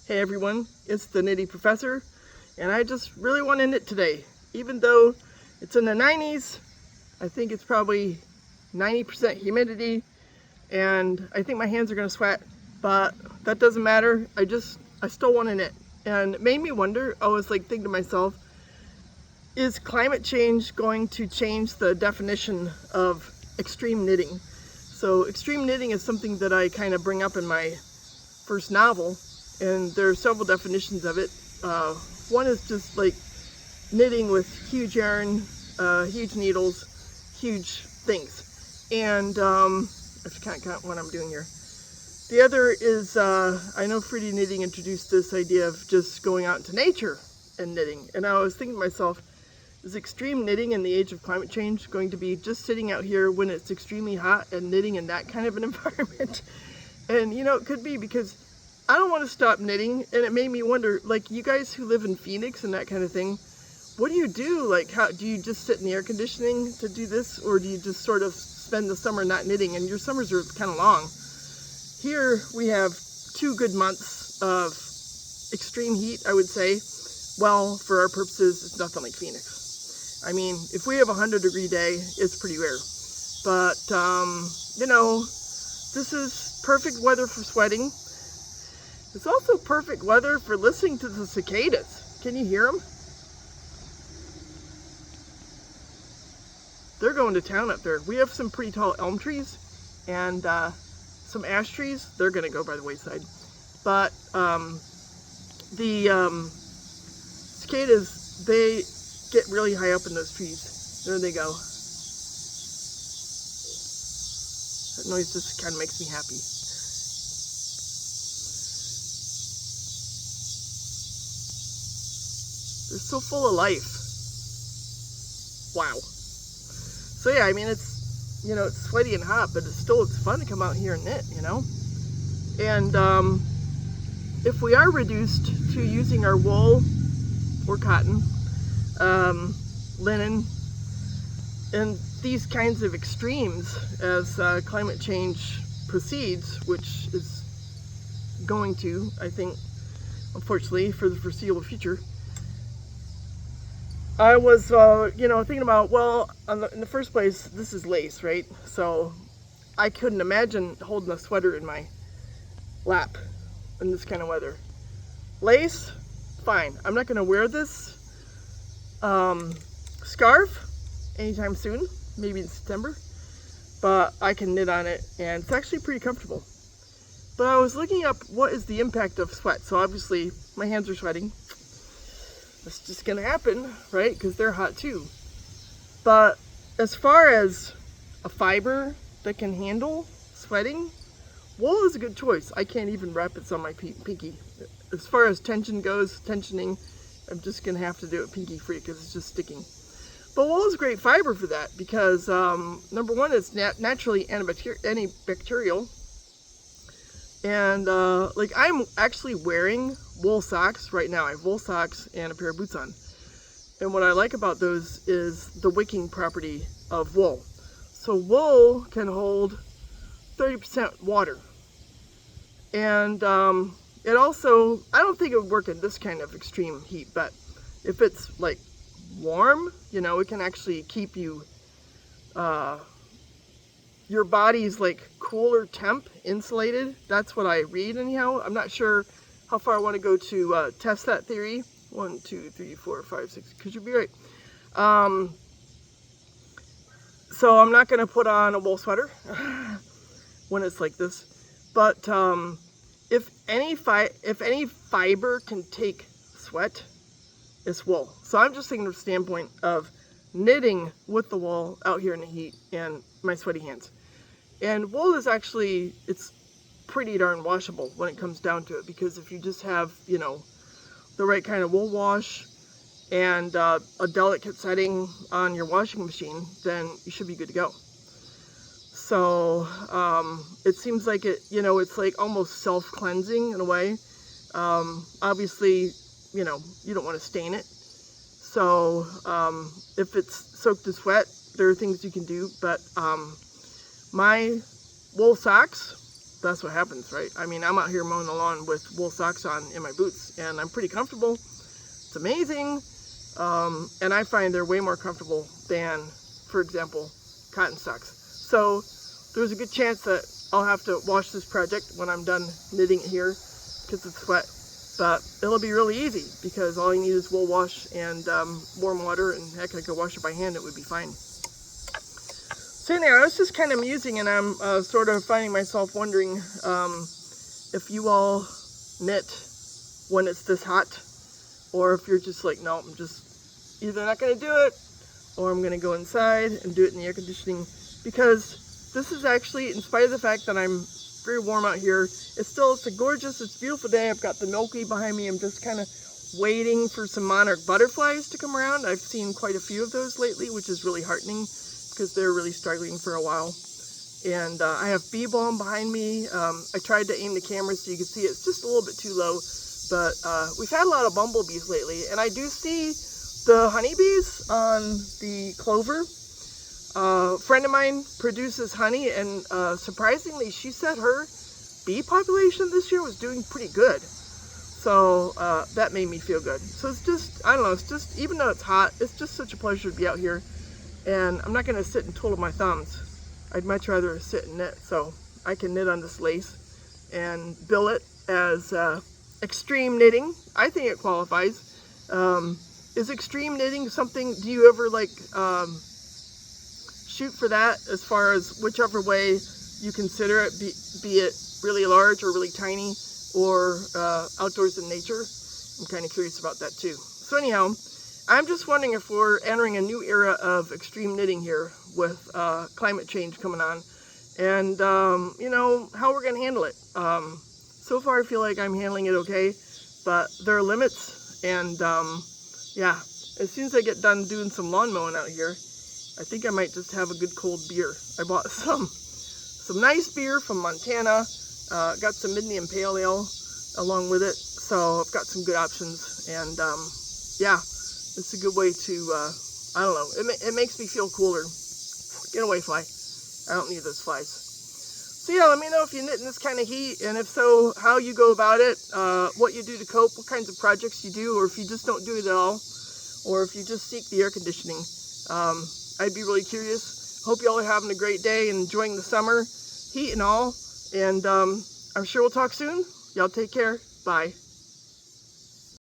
Hey everyone, it's the Nitty Professor, and I just really want to knit today. Even though it's in the 90s, I think it's probably 90% humidity, and I think my hands are going to sweat, but that doesn't matter. I still want to knit. And it made me wonder, I was like thinking to myself, is climate change going to change the definition of extreme knitting? So extreme knitting is something that I kind of bring up in my first novel, and there are several definitions of it. One is just like knitting with huge yarn, huge needles, huge things. And I can't count what I'm doing here. The other is, I know Fruity Knitting introduced this idea of just going out into nature and knitting. And I was thinking to myself, is extreme knitting in the age of climate change going to be just sitting out here when it's extremely hot and knitting in that kind of an environment? And you know, it could be, because I don't want to stop knitting, and it made me wonder, like, you guys who live in Phoenix and that kind of thing, what do you do? Like, how do you just sit in the air conditioning to do this, or do you just sort of spend the summer not knitting? And your summers are kind of long. Here we have 2 good months of extreme heat, I would say. Well, for our purposes, it's nothing like Phoenix. I mean, if we have a 100-degree day, it's pretty rare. But, you know, this is perfect weather for sweating. It's also perfect weather for listening to the cicadas. Can you hear them? They're going to town up there. We have some pretty tall elm trees and some ash trees. They're going to go by the wayside. But the cicadas, they get really high up in those trees. There they go. That noise just kind of makes me happy. They're so full of life. Wow. So yeah, I mean, it's, you know, it's sweaty and hot, but it's fun to come out here and knit, you know? And if we are reduced to using our wool or cotton, linen, and these kinds of extremes as climate change proceeds, which is going to, I think, unfortunately, for the foreseeable future, I was, you know, thinking about, well, in the first place, this is lace, right? So I couldn't imagine holding a sweater in my lap in this kind of weather. Lace, fine. I'm not going to wear this scarf anytime soon, maybe in September, but I can knit on it, and it's actually pretty comfortable. But I was looking up what is the impact of sweat. So obviously my hands are sweating. It's just gonna happen, right? Because they're hot too. But as far as a fiber that can handle sweating, wool is a good choice. I can't even wrap this on my pinky. As far as tension goes, tensioning, I'm just gonna have to do it pinky free because it's just sticking. But wool is a great fiber for that because number one, it's naturally antibacterial. And like, I'm actually wearing wool socks right now. I have wool socks and a pair of boots on. And what I like about those is the wicking property of wool. So wool can hold 30% water. And it also, I don't think it would work in this kind of extreme heat, but if it's like warm, you know, it can actually keep you, your body's like cooler temp, insulated. That's what I read anyhow. I'm not sure how far I want to go to test that theory. 1, 2, 3, 4, 5, 6, because you'd be right. So I'm not going to put on a wool sweater when it's like this. But if any fiber can take sweat, it's wool. So I'm just thinking from the standpoint of knitting with the wool out here in the heat and my sweaty hands. And wool is actually, it's pretty darn washable when it comes down to it, because if you just have, you know, the right kind of wool wash and a delicate setting on your washing machine, then you should be good to go. So it seems like it, you know, it's like almost self-cleansing in a way. Obviously, you know, you don't want to stain it. So if it's soaked in sweat, there are things you can do, but my wool socks that's what happens, right? I mean, I'm out here mowing the lawn with wool socks on in my boots, and I'm pretty comfortable. It's amazing. And I find they're way more comfortable than, for example, cotton socks. So there's a good chance that I'll have to wash this project when I'm done knitting it here because it's wet. But it'll be really easy because all you need is wool wash and warm water, and heck, I could wash it by hand, it would be fine. So anyhow, I was just kind of musing, and I'm sort of finding myself wondering if you all knit when it's this hot, or if you're just like, no, I'm just either not going to do it, or I'm going to go inside and do it in the air conditioning, because this is actually, in spite of the fact that I'm very warm out here, it's a gorgeous, it's a beautiful day. I've got the milkweed behind me. I'm just kind of waiting for some monarch butterflies to come around. I've seen quite a few of those lately, which is really heartening because they're really struggling for a while. And I have bee balm behind me. I tried to aim the camera so you can see it's just a little bit too low, but we've had a lot of bumblebees lately, and I do see the honeybees on the clover. A friend of mine produces honey, and surprisingly, she said her bee population this year was doing pretty good. So that made me feel good. So it's just, I don't know, it's just, even though it's hot, it's just such a pleasure to be out here. And I'm not going to sit and twiddle my thumbs. I'd much rather sit and knit. So I can knit on this lace and bill it as extreme knitting. I think it qualifies. Is extreme knitting something, do you ever like shoot for that as far as whichever way you consider it, be it really large or really tiny, or outdoors in nature? I'm kind of curious about that too. So anyhow, I'm just wondering if we're entering a new era of extreme knitting here with climate change coming on, and you know, how we're going to handle it. So far I feel like I'm handling it okay, but there are limits, and yeah, as soon as I get done doing some lawn mowing out here, I think I might just have a good cold beer. I bought some nice beer from Montana, got some Indian Pale Ale along with it, so I've got some good options, and yeah, it's a good way to, I don't know, it makes me feel cooler. Get away, fly. I don't need those flies. So yeah, let me know if you knit in this kind of heat, and if so, how you go about it, what you do to cope, what kinds of projects you do, or if you just don't do it at all, or if you just seek the air conditioning. I'd be really curious. Hope you all are having a great day and enjoying the summer heat and all, and I'm sure we'll talk soon. Y'all take care. Bye.